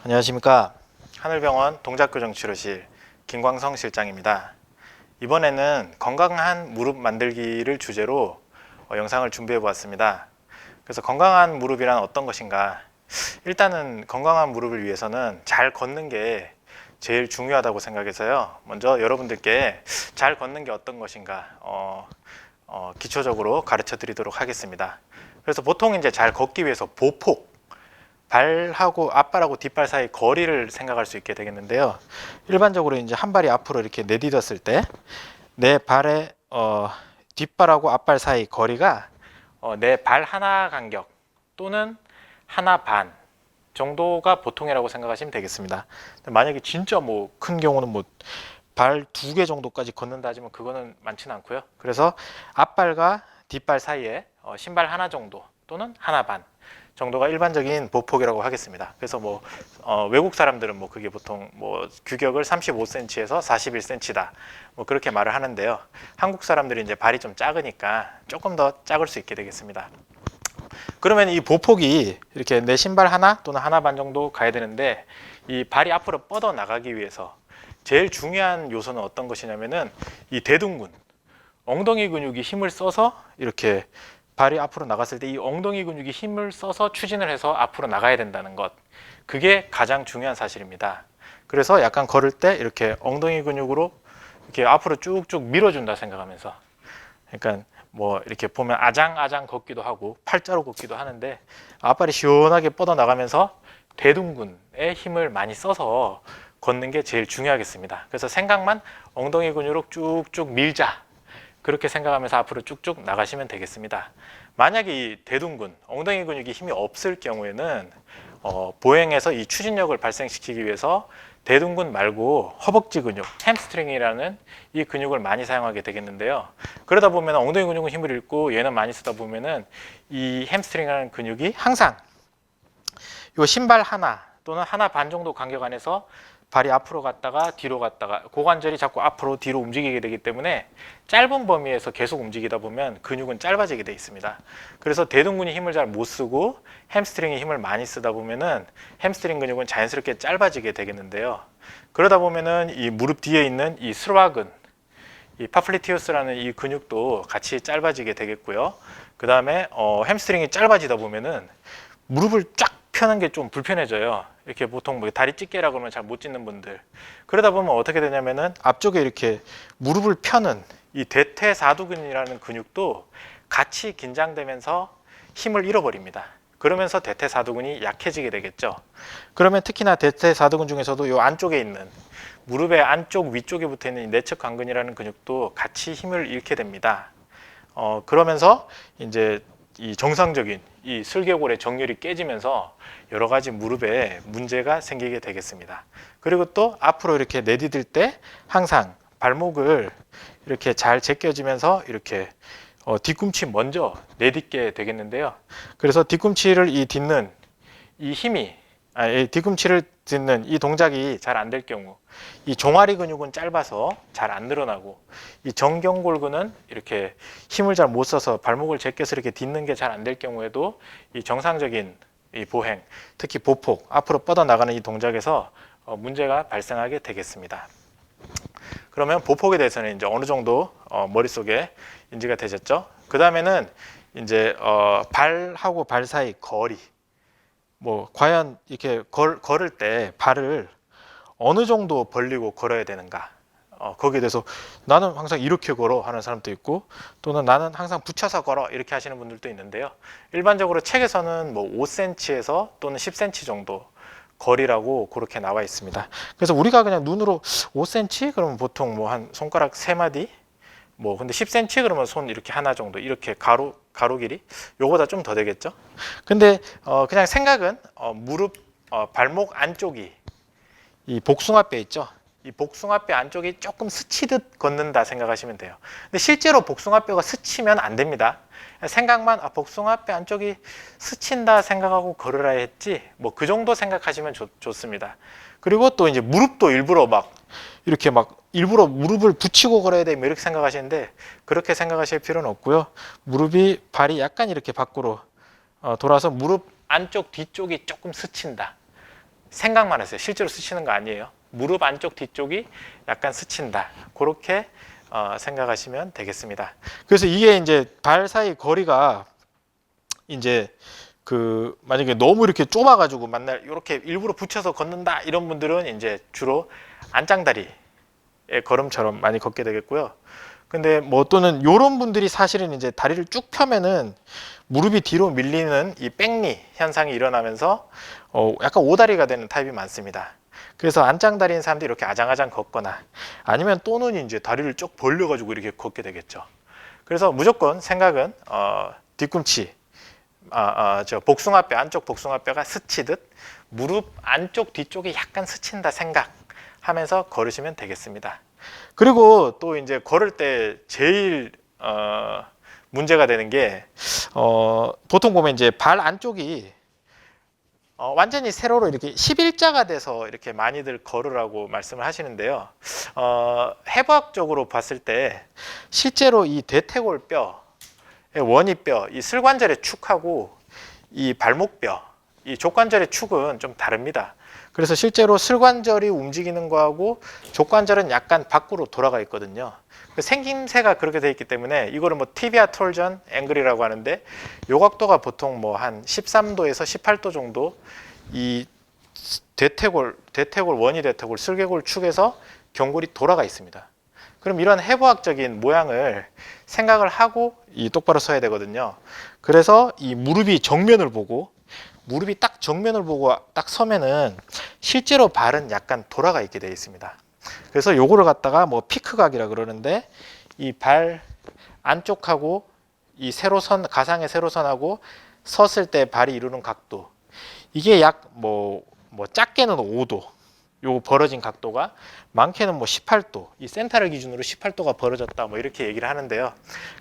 안녕하십니까. 하늘병원 동작교정치료실 김광성 실장입니다. 이번에는 건강한 무릎 만들기를 주제로 영상을 준비해 보았습니다. 그래서 건강한 무릎이란 어떤 것인가? 일단은 건강한 무릎을 위해서는 잘 걷는 게 제일 중요하다고 생각해서요. 먼저 여러분들께 잘 걷는 게 어떤 것인가 기초적으로 가르쳐 드리도록 하겠습니다. 그래서 보통 이제 잘 걷기 위해서 보폭, 발하고 앞발하고 뒷발 사이 거리를 생각할 수 있게 되겠는데요. 일반적으로 이제 한 발이 앞으로 이렇게 내딛었을 때 내 발의 뒷발하고 앞발 사이 거리가 내 발 하나 간격 또는 하나 반 정도가 보통이라고 생각하시면 되겠습니다. 만약에 진짜 뭐 큰 경우는 뭐 발 2개 정도까지 걷는다 하지만 그거는 많지는 않고요. 그래서 앞발과 뒷발 사이에 신발 하나 정도 또는 하나 반 정도가 일반적인 보폭이라고 하겠습니다. 그래서 뭐 외국 사람들은 뭐 그게 보통 뭐 규격을 35cm에서 41cm다 뭐 그렇게 말을 하는데요. 한국 사람들이 이제 발이 좀 작으니까 조금 더 작을 수 있게 되겠습니다. 그러면 이 보폭이 이렇게 내 신발 하나 또는 하나 반 정도 가야 되는데 이 발이 앞으로 뻗어 나가기 위해서 제일 중요한 요소는 어떤 것이냐면은 이 대둔근, 엉덩이 근육이 힘을 써서 이렇게 발이 앞으로 나갔을 때 이 엉덩이 근육이 힘을 써서 추진을 해서 앞으로 나가야 된다는 것, 그게 가장 중요한 사실입니다. 그래서 약간 걸을 때 이렇게 엉덩이 근육으로 이렇게 앞으로 쭉쭉 밀어준다 생각하면서, 그러니까 뭐 이렇게 보면 아장아장 걷기도 하고 팔자로 걷기도 하는데 앞발이 시원하게 뻗어 나가면서 대둔근에 힘을 많이 써서 걷는 게 제일 중요하겠습니다. 그래서 생각만 엉덩이 근육으로 쭉쭉 밀자, 그렇게 생각하면서 앞으로 쭉쭉 나가시면 되겠습니다. 만약에 이 대둔근, 엉덩이 근육이 힘이 없을 경우에는 보행에서 이 추진력을 발생시키기 위해서 대둔근 말고 허벅지 근육, 햄스트링이라는 이 근육을 많이 사용하게 되겠는데요. 그러다 보면 엉덩이 근육은 힘을 잃고 얘는 많이 쓰다 보면은 이 햄스트링이라는 근육이 항상 이 신발 하나 또는 하나 반 정도 간격 안에서 발이 앞으로 갔다가 뒤로 갔다가 고관절이 자꾸 앞으로 뒤로 움직이게 되기 때문에 짧은 범위에서 계속 움직이다 보면 근육은 짧아지게 돼 있습니다. 그래서 대둔근이 힘을 잘 못 쓰고 햄스트링이 힘을 많이 쓰다 보면은 햄스트링 근육은 자연스럽게 짧아지게 되겠는데요. 그러다 보면은 이 무릎 뒤에 있는 이 스루아근, 이 파플리티우스라는 이 근육도 같이 짧아지게 되겠고요. 그 다음에 햄스트링이 짧아지다 보면은 무릎을 쫙 펴는 게 좀 불편해져요. 이렇게 보통 뭐 다리 찢개라 그러면 잘 못 찢는 분들. 그러다 보면 어떻게 되냐면은 앞쪽에 이렇게 무릎을 펴는 이 대퇴사두근이라는 근육도 같이 긴장되면서 힘을 잃어버립니다. 그러면서 대퇴사두근이 약해지게 되겠죠. 그러면 특히나 대퇴사두근 중에서도 이 안쪽에 있는 무릎의 안쪽 위쪽에 붙어 있는 내측 관근이라는 근육도 같이 힘을 잃게 됩니다. 그러면서 이제 이 정상적인 이 슬개골의 정렬이 깨지면서 여러 가지 무릎에 문제가 생기게 되겠습니다. 그리고 또 앞으로 이렇게 내디딜 때 항상 발목을 이렇게 잘 제껴지면서 이렇게 뒤꿈치 먼저 내딛게 되겠는데요. 그래서 뒤꿈치를 딛는 이 힘이 뒤꿈치를 딛는 이 동작이 잘 안 될 경우, 이 종아리 근육은 짧아서 잘 안 늘어나고 이 정경골근은 이렇게 힘을 잘 못 써서 발목을 제껴서 이렇게 딛는 게 잘 안 될 경우에도 이 정상적인 이 보행, 특히 보폭, 앞으로 뻗어 나가는 이 동작에서 문제가 발생하게 되겠습니다. 그러면 보폭에 대해서는 이제 어느 정도 머릿속에 인지가 되셨죠? 그 다음에는 이제 발하고 발 사이 거리, 뭐 과연 이렇게 걸을 때 발을 어느 정도 벌리고 걸어야 되는가, 거기에 대해서 나는 항상 이렇게 걸어 하는 사람도 있고 또는 나는 항상 붙여서 걸어 이렇게 하시는 분들도 있는데요. 일반적으로 책에서는 뭐 5cm에서 또는 10cm 정도 거리라고 그렇게 나와 있습니다. 그래서 우리가 그냥 눈으로 5cm 그러면 보통 뭐 한 손가락 3마디, 뭐 근데 10cm 그러면 손 이렇게 하나 정도, 이렇게 가로 길이 요거보다 좀 더 되겠죠. 근데 그냥 생각은 무릎 발목 안쪽이 이 복숭아뼈 있죠. 이 복숭아뼈 안쪽이 조금 스치듯 걷는다 생각하시면 돼요. 근데 실제로 복숭아뼈가 스치면 안 됩니다. 생각만 복숭아뼈 안쪽이 스친다 생각하고 걸으라 했지, 뭐 그 정도 생각하시면 좋습니다. 그리고 또 이제 무릎도 일부러 막 이렇게 막 일부러 무릎을 붙이고 걸어야 돼 이렇게 생각하시는데 그렇게 생각하실 필요는 없고요. 무릎이 발이 약간 이렇게 밖으로 돌아서 무릎 안쪽 뒤쪽이 조금 스친다 생각만 했어요. 실제로 스치는 거 아니에요. 무릎 안쪽 뒤쪽이 약간 스친다. 그렇게 생각하시면 되겠습니다. 그래서 이게 이제 발 사이 거리가 이제 만약에 너무 이렇게 좁아가지고 만날 이렇게 일부러 붙여서 걷는다 이런 분들은 이제 주로 안짱다리의 걸음처럼 많이 걷게 되겠고요. 근데 뭐 또는 요런 분들이 사실은 이제 다리를 쭉 펴면은 무릎이 뒤로 밀리는 이 백리 현상이 일어나면서 약간 오다리가 되는 타입이 많습니다. 그래서 안짱다리인 사람들이 이렇게 아장아장 걷거나 아니면 또는 이제 다리를 쭉 벌려가지고 이렇게 걷게 되겠죠. 그래서 무조건 생각은 뒤꿈치, 저 복숭아뼈, 안쪽 복숭아뼈가 스치듯 무릎 안쪽 뒤쪽이 약간 스친다 생각하면서 걸으시면 되겠습니다. 그리고 또 이제 걸을 때 제일 문제가 되는 게 보통 보면 이제 발 안쪽이 완전히 세로로 이렇게 11자가 돼서 이렇게 많이들 걸으라고 말씀을 하시는데요. 해부학적으로 봤을 때 실제로 이 대퇴골뼈, 원이뼈, 이 슬관절의 축하고 이 발목뼈, 이 족관절의 축은 좀 다릅니다. 그래서 실제로 슬관절이 움직이는 거하고 족관절은 약간 밖으로 돌아가 있거든요. 생김새가 그렇게 돼 있기 때문에 이거를 뭐 티비아 톨전 앵글이라고 하는데 요 각도가 보통 뭐 한 13도에서 18도 정도 이 대퇴골, 원이 대퇴골, 슬개골 축에서 경골이 돌아가 있습니다. 그럼 이런 해부학적인 모양을 생각을 하고 이 똑바로 서야 되거든요. 그래서 이 무릎이 정면을 보고 무릎이 딱 정면을 보고 딱 서면은 실제로 발은 약간 돌아가 있게 되어 있습니다. 그래서 요거를 갖다가 뭐 피크각이라 그러는데 이 발 안쪽하고 이 세로선, 가상의 세로선하고 섰을 때 발이 이루는 각도, 이게 약 뭐 작게는 5도, 요 벌어진 각도가 많게는 뭐 18도, 이 센터를 기준으로 18도가 벌어졌다 뭐 이렇게 얘기를 하는데요.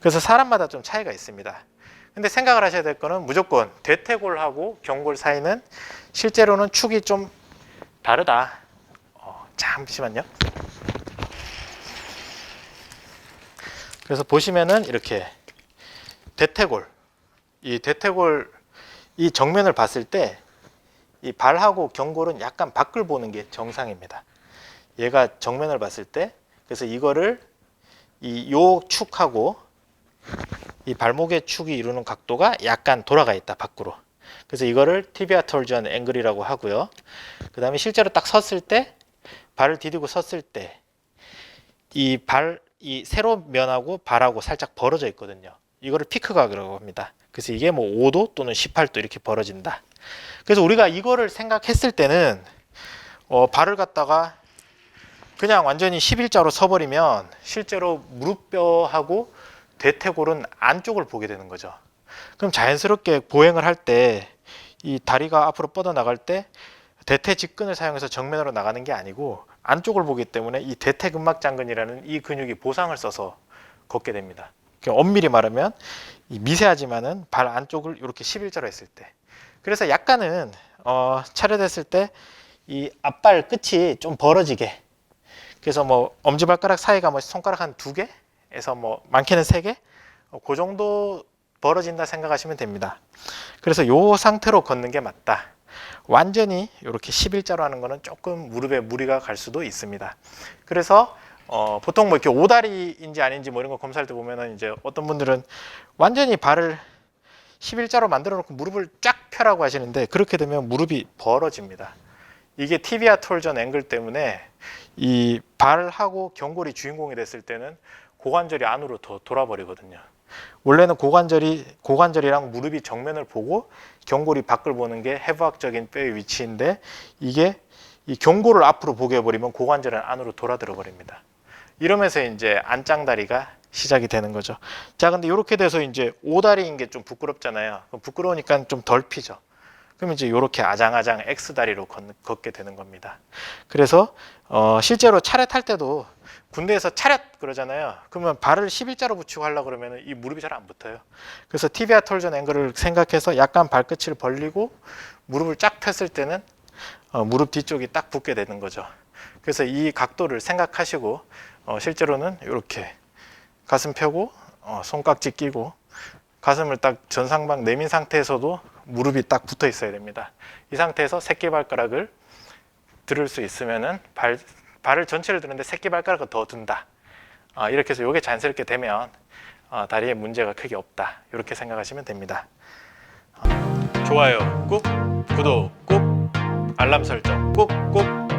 그래서 사람마다 좀 차이가 있습니다. 근데 생각을 하셔야 될 거는 무조건 대퇴골하고 경골 사이는 실제로는 축이 좀 다르다. 잠시만요. 그래서 보시면은 이렇게 대퇴골, 이 정면을 봤을 때 이 발하고 경골은 약간 밖을 보는 게 정상입니다. 얘가 정면을 봤을 때, 그래서 이거를 요 축하고 이 발목의 축이 이루는 각도가 약간 돌아가 있다 밖으로. 그래서 이거를 티비아 톨전 앵글이라고 하고요. 그 다음에 실제로 딱 섰을 때, 발을 디디고 섰을 때 이 세로면하고 발하고 살짝 벌어져 있거든요. 이거를 피크각이라고 합니다. 그래서 이게 뭐 5도 또는 18도 이렇게 벌어진다. 그래서 우리가 이거를 생각했을 때는 발을 갖다가 그냥 완전히 11자로 서버리면 실제로 무릎뼈하고 대퇴골은 안쪽을 보게 되는 거죠. 그럼 자연스럽게 보행을 할 때 이 다리가 앞으로 뻗어나갈 때 대퇴 직근을 사용해서 정면으로 나가는 게 아니고 안쪽을 보기 때문에 이 대퇴근막장근이라는 이 근육이 보상을 써서 걷게 됩니다. 엄밀히 말하면 미세하지만은 발 안쪽을 이렇게 11자로 했을 때, 그래서 약간은 차렷했을 때 이 앞발 끝이 좀 벌어지게, 그래서 뭐 엄지발가락 사이가 뭐 손가락 한 2개에서 뭐 많게는 3개, 그 정도 벌어진다 생각하시면 됩니다. 그래서 요 상태로 걷는 게 맞다. 완전히 이렇게 11자로 하는 거는 조금 무릎에 무리가 갈 수도 있습니다. 그래서 보통 뭐 이렇게 오다리인지 아닌지 뭐 이런 거 검사할 때 보면은 이제 어떤 분들은 완전히 발을 11자로 만들어 놓고 무릎을 쫙 펴라고 하시는데, 그렇게 되면 무릎이 벌어집니다. 이게 티비아 톨전 앵글 때문에 이 발하고 경골이 주인공이 됐을 때는 고관절이 안으로 더 돌아버리거든요. 원래는 고관절이랑 무릎이 정면을 보고 경골이 밖을 보는 게 해부학적인 뼈의 위치인데, 이게 이 경골을 앞으로 보게 해버리면 고관절은 안으로 돌아들어 버립니다. 이러면서 이제 안짱다리가 시작이 되는 거죠. 자, 근데 이렇게 돼서 이제 오다리인 게 좀 부끄럽잖아요. 그럼 부끄러우니까 좀 덜 피죠. 그럼 이제 이렇게 아장아장 X다리로 걷게 되는 겁니다. 그래서 실제로 차렷할 때도 군대에서 차렷 그러잖아요. 그러면 발을 11자로 붙이고 하려고 그러면 이 무릎이 잘 안 붙어요. 그래서 티비아 톨전 앵글을 생각해서 약간 발끝을 벌리고 무릎을 쫙 폈을 때는 무릎 뒤쪽이 딱 붙게 되는 거죠. 그래서 이 각도를 생각하시고 실제로는 이렇게 가슴 펴고 손깍지 끼고 가슴을 딱 전상방 내민 상태에서도 무릎이 딱 붙어 있어야 됩니다. 이 상태에서 새끼발가락을 들을 수 있으면은 발을 전체를 드는데 새끼발가락을 더 든다. 이렇게 해서 이게 자연스럽게 되면 다리에 문제가 크게 없다. 이렇게 생각하시면 됩니다. 좋아요 꾹, 구독 꾹, 알람 설정 꾹꾹